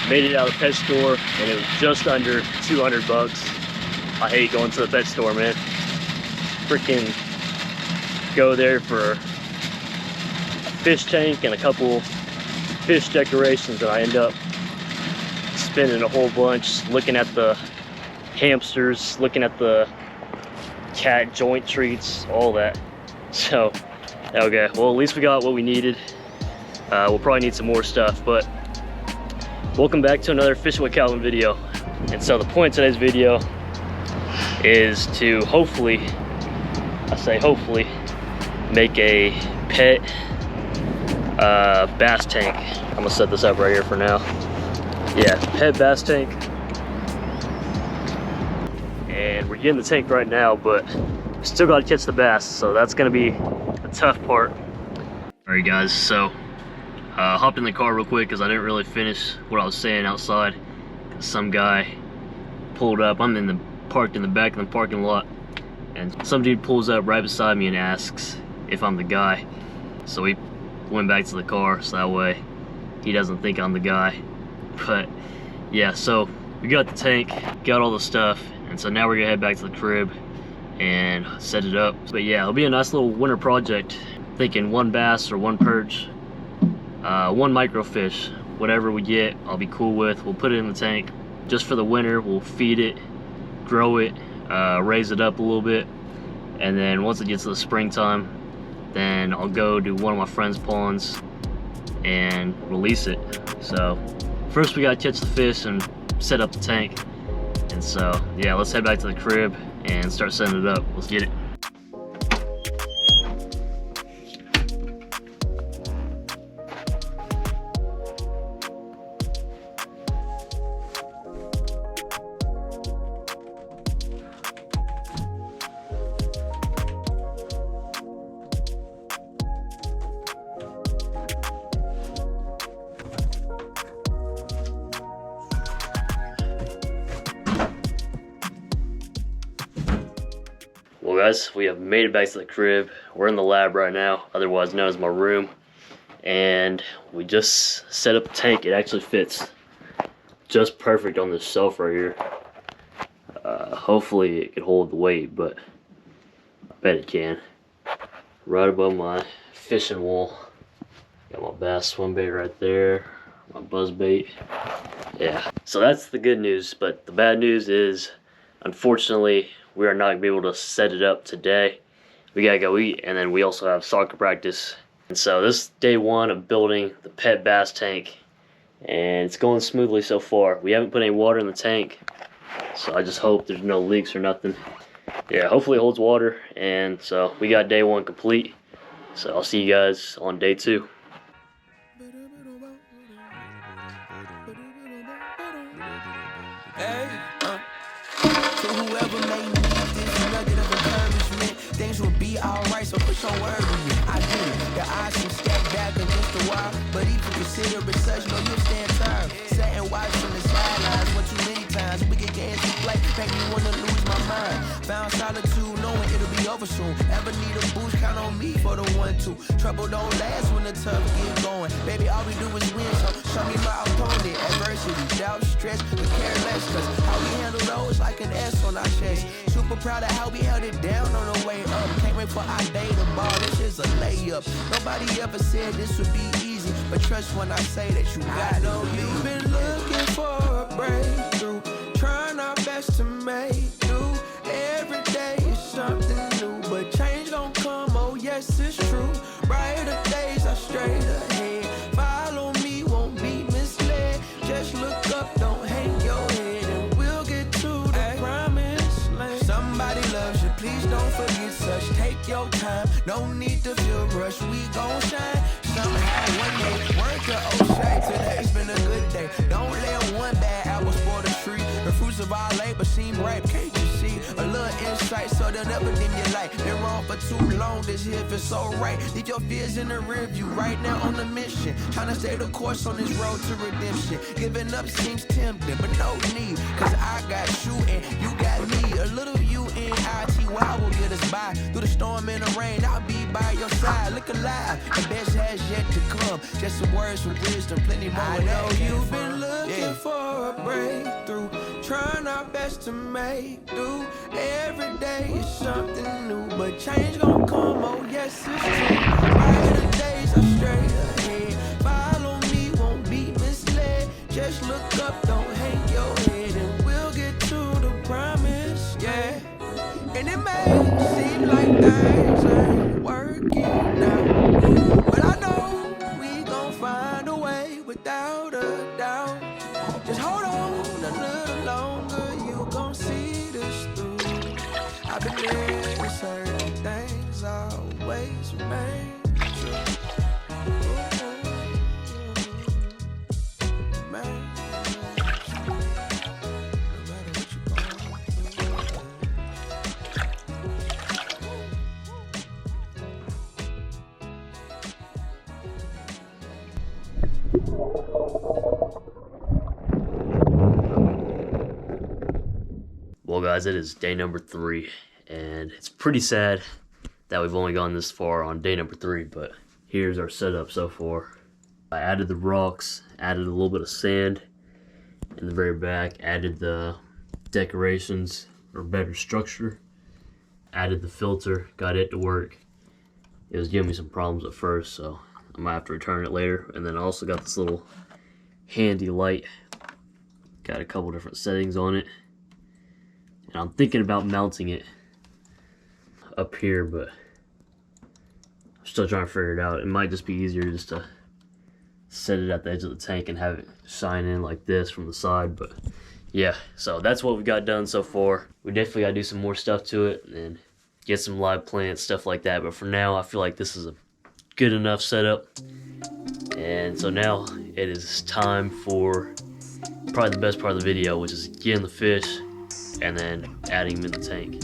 Made it out of the pet store, and it was just under 200 bucks. I hate going to the pet store, man. Freaking go there for a fish tank and a couple fish decorations, and I end up spending a whole bunch looking at the hamsters, looking at the cat joint treats, all that. So, okay, well, at least we got what we needed. We'll probably need some more stuff, but welcome back to another Fishing with Calvin video. And so the point of today's video is to hopefully, I say hopefully, make a pet bass tank. I'm gonna set this up right here for now. Yeah, pet bass tank. And we're getting the tank right now, but still gotta catch the bass, so that's gonna be the tough part. Alright guys, so hopped in the car real quick because I didn't really finish what I was saying outside. Some guy pulled up. I'm parked in the back of the parking lot, and some dude pulls up right beside me and asks if I'm the guy. So we went back to the car so that way he doesn't think I'm the guy. But yeah, so we got the tank, got all the stuff, and so now we're gonna head back to the crib and set it up. But yeah, it'll be a nice little winter project. Thinking one bass or one perch, one microfish, whatever we get, I'll be cool with. We'll put it in the tank just for the winter. We'll feed it, grow it, raise it up a little bit, and then once it gets to the springtime, then I'll go to one of my friend's ponds and release it. So first we gotta catch the fish and set up the tank. And so yeah, let's head back to the crib and start setting it up. Let's get it. Well guys, we have made it back to the crib. We're in the lab right now, otherwise known as my room. And we just set up the tank. It actually fits just perfect on this shelf right here. Hopefully it can hold the weight, but I bet it can. Right above my fishing wall. Got my bass Swimbait right there, my buzz bait. Yeah, so that's the good news, but the bad news is, unfortunately, we are not going to be able to set it up today. We got to go eat, and then we also have soccer practice. And so this is day one of building the pet bass tank, and it's going smoothly so far. We haven't put any water in the tank, so I just hope there's no leaks or nothing. Yeah, hopefully it holds water, and so we got day one complete. So I'll see you guys on day two. Whoever may need this nugget of encouragement, things will be alright, so put your word in it. I get it, the eyes can step back in just a while, but even consider it such, no, you'll stand tired. Sat and watch from the sidelines one too many times. Wicked games to play, make me wanna lose my mind. Found solitude, knowing it'll be over soon. Ever need a boost, count on me for the 1-2. Trouble don't last when the tough get going. Baby, all we do is win, so show me my opponent. Adversity, doubt, stress, but care less, cause how we handle those like an S on our chest. Super proud of how we held it down on the way up. Can't wait for our day to ball, this is a layup. Nobody ever said this would be easy, but trust when I say that you got it. I know you've been looking for a breakthrough, trying our best to make do. Every day is something new, but change gon' come, oh yes it's true. Brighter days are straight ahead. Follow me, won't be misled. Just look up, don't hang your head, and we'll get to the promised land. Somebody loves you, please don't forget such. Take your time, no need to feel rushed. We gon' shine somehow one day. Word to O'Shea, today's been a good day. Don't let one bad apple spoil the tree. The fruits of our labor seem ripe, can't you see? A little insight so they'll never dim your light. Been wrong for too long, this here feels so right. Leave your fears in the rear view, right now on a mission. Trying to stay the course on this road to redemption. Giving up seems tempting, but no need, cause I got you and you got me. A little U-N-I-T-Y will get us by. Through the storm and the rain, I'll be by your side. Look alive, the best has yet to come. Just some words of wisdom, plenty more. I know you've been looking for a breakthrough, trying our best to make do. Every day is something new, but change gon' come, oh yes it's true. Brighter days are straight ahead, follow me, won't be misled. Just look up, don't hang your head, and we'll get to the promise, yeah. And it may seem like things ain't working out, but I know we gon' find a way without a doubt. Just hold on a little longer, you gon' see this through. I've been there, certain things always remain true. Man, no matter what you going through. Well guys, it is day number 3, and it's pretty sad that we've only gone this far on day number 3, but here's our setup so far. I added the rocks, added a little bit of sand in the very back, added the decorations for better structure, added the filter, got it to work. It was giving me some problems at first, so I might have to return it later. And then I also got this little handy light, got a couple different settings on it. And I'm thinking about mounting it up here, but I'm still trying to figure it out. It might just be easier just to set it at the edge of the tank and have it shine in like this from the side. But yeah, so that's what we got done so far. We definitely got to do some more stuff to it and get some live plants, stuff like that. But for now, I feel like this is a good enough setup. And so now it is time for probably the best part of the video, which is getting the fish and then adding them in the tank.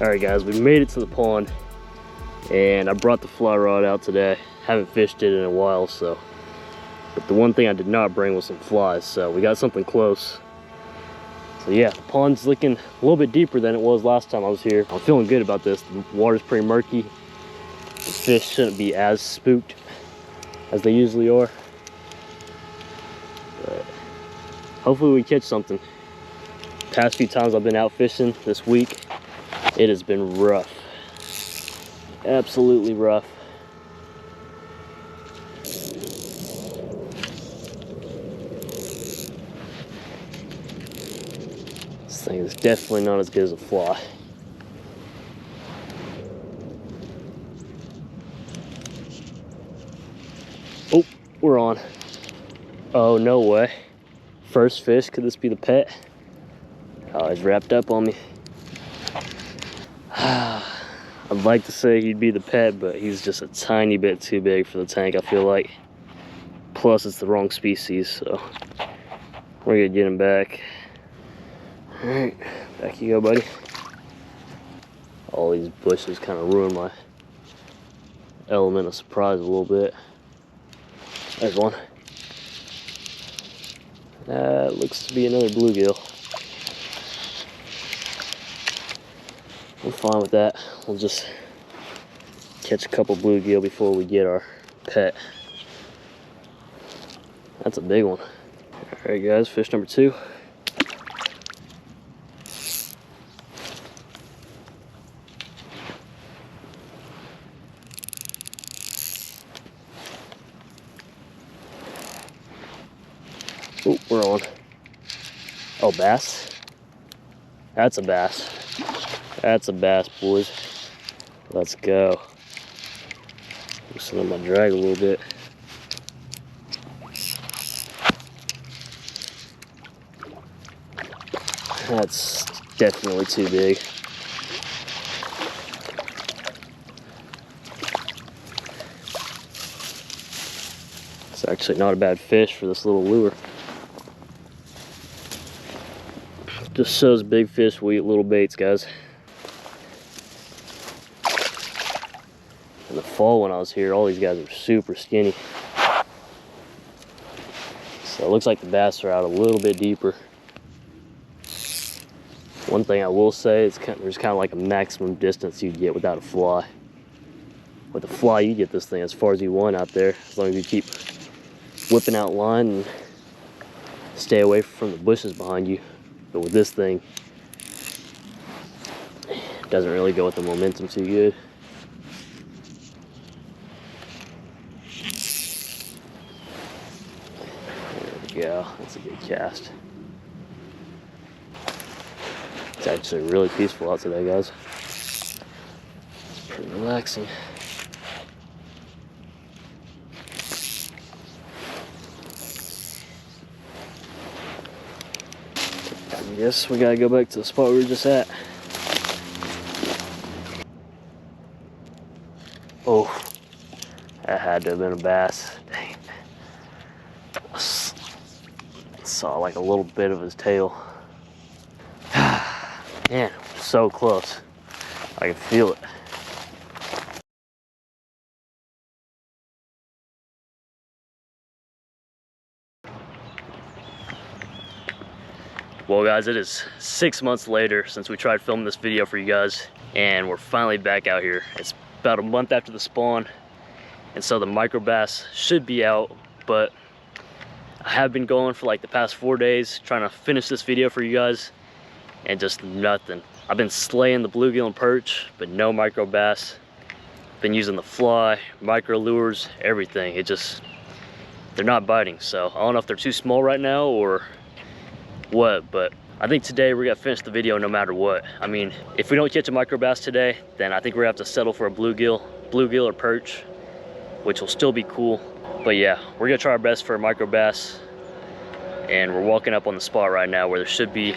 Alright guys, we made it to the pond, and I brought the fly rod out today. Haven't fished it in a while, so. But the one thing I did not bring was some flies, so we got something close. So yeah, the pond's looking a little bit deeper than it was last time I was here. I'm feeling good about this. The water's pretty murky. The fish shouldn't be as spooked as they usually are. But hopefully we catch something. Past few times I've been out fishing this week, it has been rough. Absolutely rough. This thing is definitely not as good as a fly. Oh, we're on. Oh, no way. First fish, could this be the pet? Oh, he's wrapped up on me. I'd like to say he'd be the pet, but he's just a tiny bit too big for the tank, I feel like. Plus, it's the wrong species, so we're gonna get him back. Alright, back you go, buddy. All these bushes kind of ruin my element of surprise a little bit. There's one. That looks to be another bluegill. I'm fine with that. We'll just catch a couple bluegill before we get our pet. That's a big one. Alright guys, fish number 2. Oh, we're on. Oh, bass? That's a bass. That's a bass, boys. Let's go. Loosen up my drag a little bit. That's definitely too big. It's actually not a bad fish for this little lure. Just shows big fish will eat little baits, guys. In the fall when I was here, all these guys were super skinny. So it looks like the bass are out a little bit deeper. One thing I will say is there's kind of like a maximum distance you get without a fly. With a fly, you get this thing as far as you want out there, as long as you keep whipping out line and stay away from the bushes behind you. But with this thing, it doesn't really go with the momentum too good. There we go, that's a good cast. It's actually really peaceful out today, guys. It's pretty relaxing. I guess we gotta go back to the spot we were just at. Oh, that had to have been a bass. Dang. Saw like a little bit of his tail. Man, so close. I can feel it. Well guys, it is 6 months later since we tried filming this video for you guys, and we're finally back out here. It's about a month after the spawn, and so the micro bass should be out, but I have been going for like the past 4 days trying to finish this video for you guys, and just nothing. I've been slaying the bluegill and perch, but no micro bass. Been using the fly, micro lures, everything. They're not biting, so I don't know if they're too small right now or what, but I think today we're gonna finish the video no matter what. I mean, if we don't catch a micro bass today, then I think we're gonna have to settle for a bluegill or perch, which will still be cool. But yeah, we're gonna try our best for a micro bass, and we're walking up on the spot right now where there should be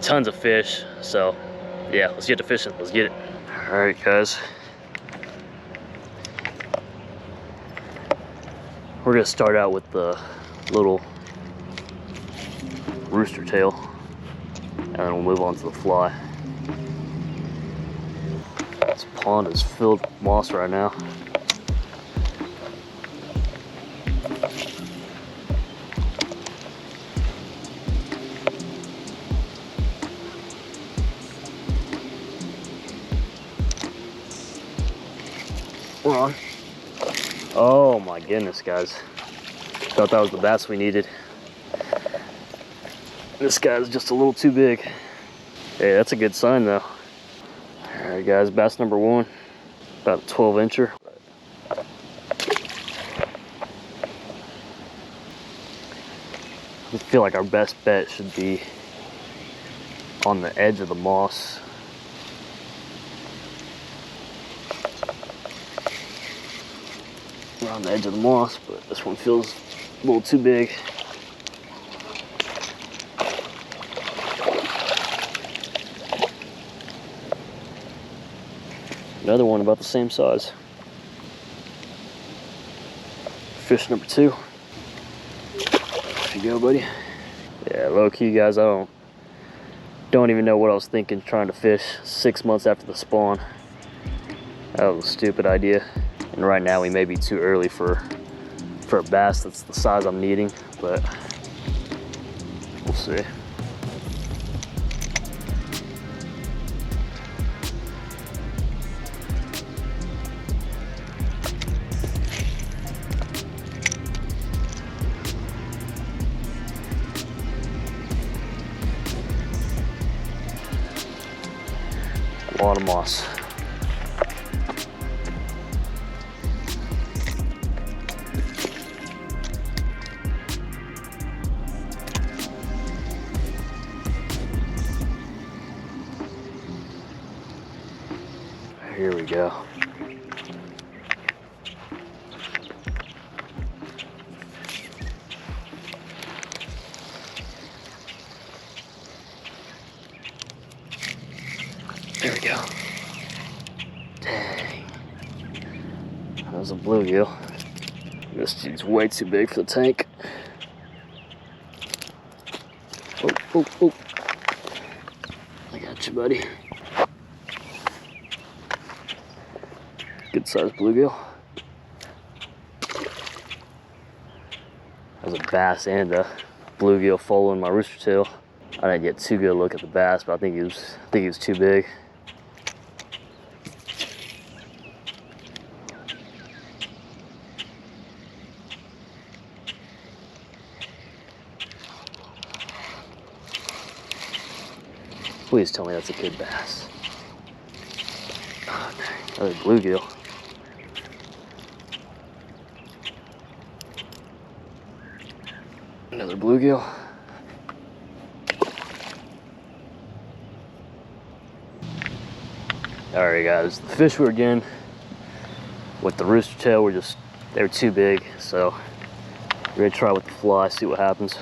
tons of fish. So yeah, let's get to fishing. Let's get it. All right, guys. We're gonna start out with the little rooster tail, and then we'll move on to the fly. This pond is filled with moss right now. We're on. Oh my goodness, guys. Thought that was the bass we needed. This guy's just a little too big. Hey, that's a good sign though. All right, guys, bass number one, about a 12-incher. I feel like our best bet should be on the edge of the moss. We're on the edge of the moss, but this one feels a little too big. Another one about the same size. Fish number two. There you go, buddy. Yeah, low key, guys, I don't even know what I was thinking trying to fish 6 months after the spawn. That was a stupid idea. And right now we may be too early for a bass that's the size I'm needing, but we'll see. A lot of moss. Here we go. There we go. Dang. That was a bluegill. This dude's way too big for the tank. Oh, oh, oh. I got you, buddy. Good sized bluegill. There's a bass and a bluegill following my rooster tail. I didn't get too good a look at the bass, but I think he was too big. Please tell me that's a good bass. Oh, dang, another bluegill. Another bluegill. Alright guys, the fish were again with the rooster tail they were too big, so we're gonna try with the fly, see what happens.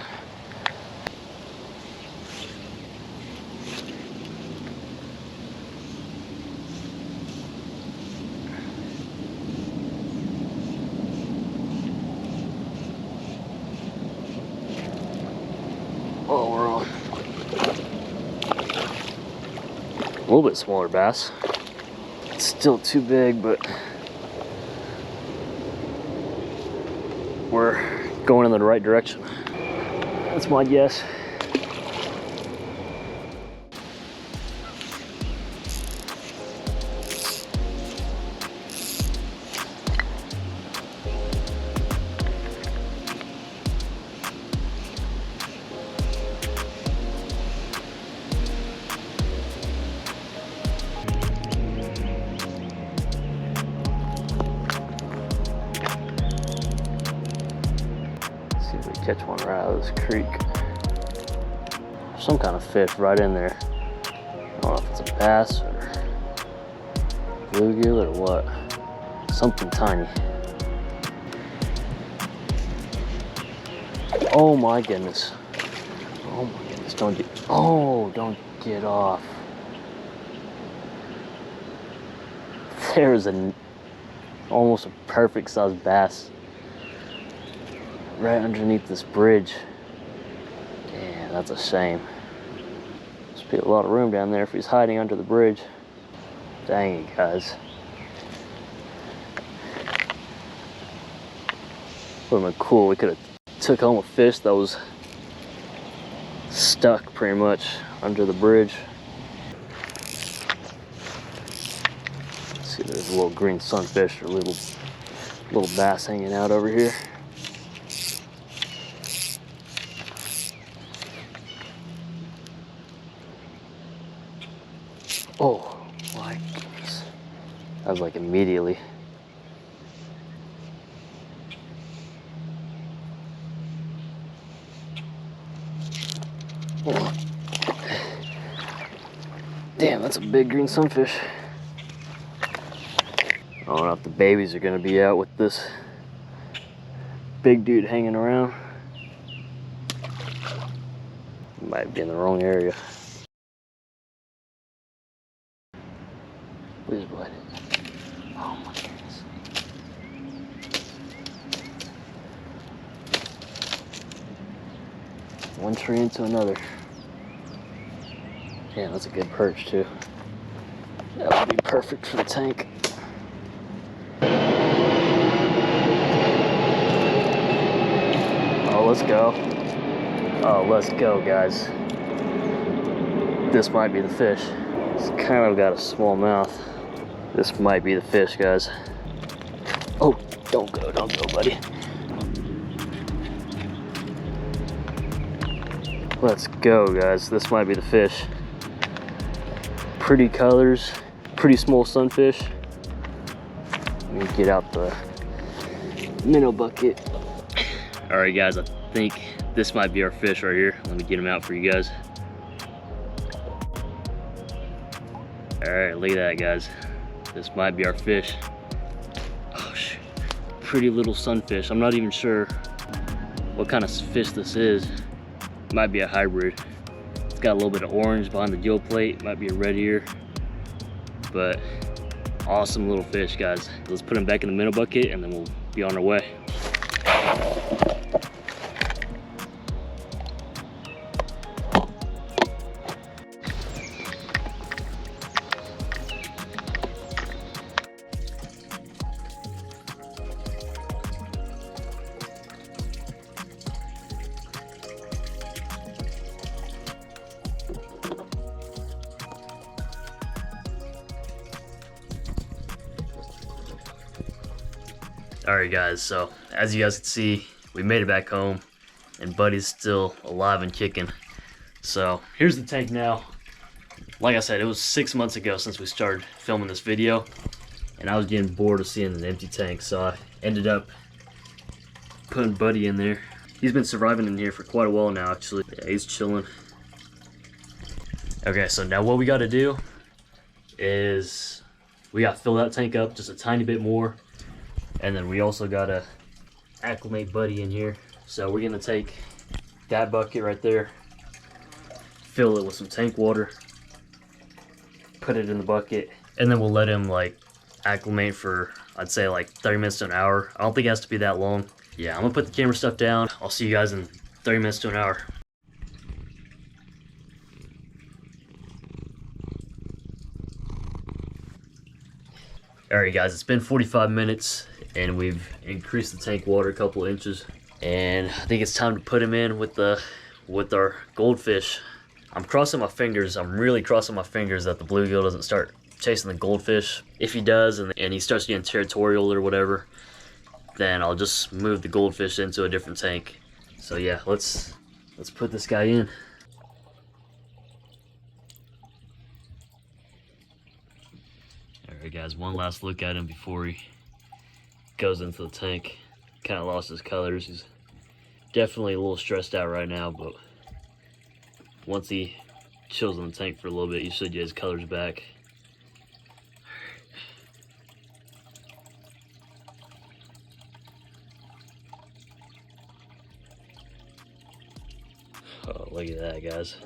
Oh, we're on. A little bit smaller bass. It's still too big, but we're going in the right direction. That's my guess. Catch one right out of this creek. Some kind of fish right in there. I don't know if it's a bass or bluegill or what. Something tiny. Oh my goodness. Oh my goodness, don't get off. There's almost a perfect sized bass right underneath this bridge. Yeah, that's a shame. There's be a lot of room down there if he's hiding under the bridge. Dang it, guys. Would have been cool. We could have took home a fish that was stuck pretty much under the bridge. Let's see, there's a little green sunfish or a little bass hanging out over here. Oh my goodness. That was like immediately. Oh. Damn, that's a big green sunfish. I don't know if the babies are gonna be out with this big dude hanging around. Might be in the wrong area. Please bite it. Oh my goodness. One tree into another. Yeah, that's a good perch too. That would be perfect for the tank. Oh, let's go. Oh, let's go, guys. This might be the fish. It's kind of got a small mouth. This might be the fish, guys. Oh, don't go, buddy. Let's go, guys. This might be the fish. Pretty colors, pretty small sunfish. Let me get out the minnow bucket. All right, guys, I think this might be our fish right here. Let me get him out for you guys. All right, look at that, guys. This might be our fish. Oh, shoot. Pretty little sunfish. I'm not even sure what kind of fish this is. It might be a hybrid. It's got a little bit of orange behind the gill plate. Might be a red ear. But awesome little fish, guys. Let's put him back in the minnow bucket and then we'll be on our way. Alright guys, so as you guys can see, we made it back home and Buddy's still alive and kicking. So here's the tank now. Like I said, it was 6 months ago since we started filming this video, and I was getting bored of seeing an empty tank, so I ended up putting Buddy in there. He's been surviving in here for quite a while now, actually. Yeah, he's chilling. Okay, so now what we got to do is we got to fill that tank up just a tiny bit more, and then we also got to acclimate Buddy in here. So we're going to take that bucket right there, fill it with some tank water, put it in the bucket, and then we'll let him like acclimate for, I'd say, like 30 minutes to an hour. I don't think it has to be that long. Yeah, I'm gonna put the camera stuff down. I'll see you guys in 30 minutes to an hour. Alright guys, it's been 45 minutes and we've increased the tank water a couple of inches, and I think it's time to put him in with our goldfish. I'm crossing my fingers. I'm really crossing my fingers that the bluegill doesn't start chasing the goldfish. If he does and he starts getting territorial or whatever, then I'll just move the goldfish into a different tank. So yeah, let's put this guy in. Alright guys, one last look at him before he goes into the tank. Kind of lost his colors. He's definitely a little stressed out right now, but once he chills in the tank for a little bit, you should get his colors back. Oh, look at that, guys.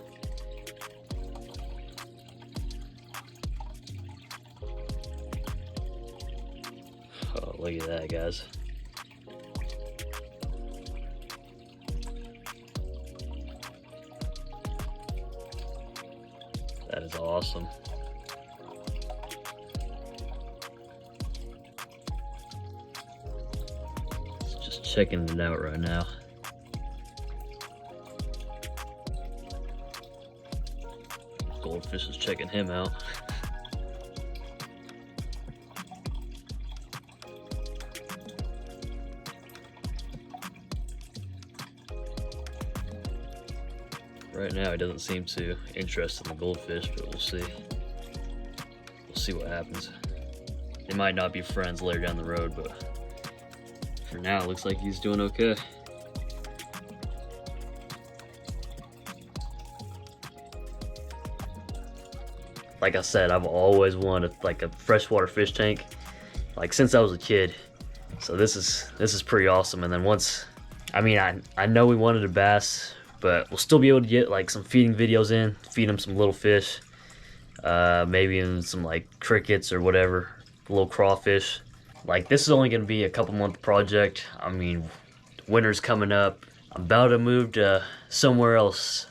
Oh, look at that, guys. That is awesome. Just checking it out right now. Goldfish is checking him out. Right now he doesn't seem too interested in the goldfish, but we'll see. We'll see what happens. They might not be friends later down the road, but for now it looks like he's doing okay. Like I said, I've always wanted like a freshwater fish tank, like since I was a kid. So this is pretty awesome. And then once, I mean, I know we wanted a bass, but we'll still be able to get like some feeding videos in, feed them some little fish, maybe even some like crickets or whatever, little crawfish. Like this is only gonna be a couple month project. I mean, winter's coming up. I'm about to move to somewhere else,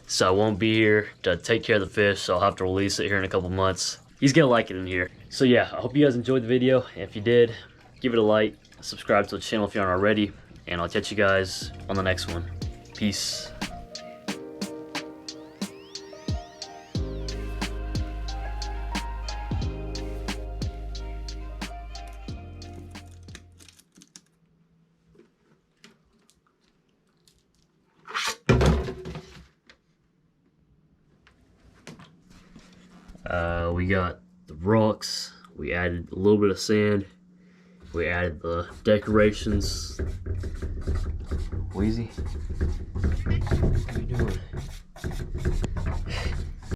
so I won't be here to take care of the fish, so I'll have to release it here in a couple months. He's gonna like it in here. So yeah, I hope you guys enjoyed the video. If you did, give it a like, subscribe to the channel if you aren't already, and I'll catch you guys on the next one. Peace. We got the rocks, we added a little bit of sand, we added the decorations. Wheezy.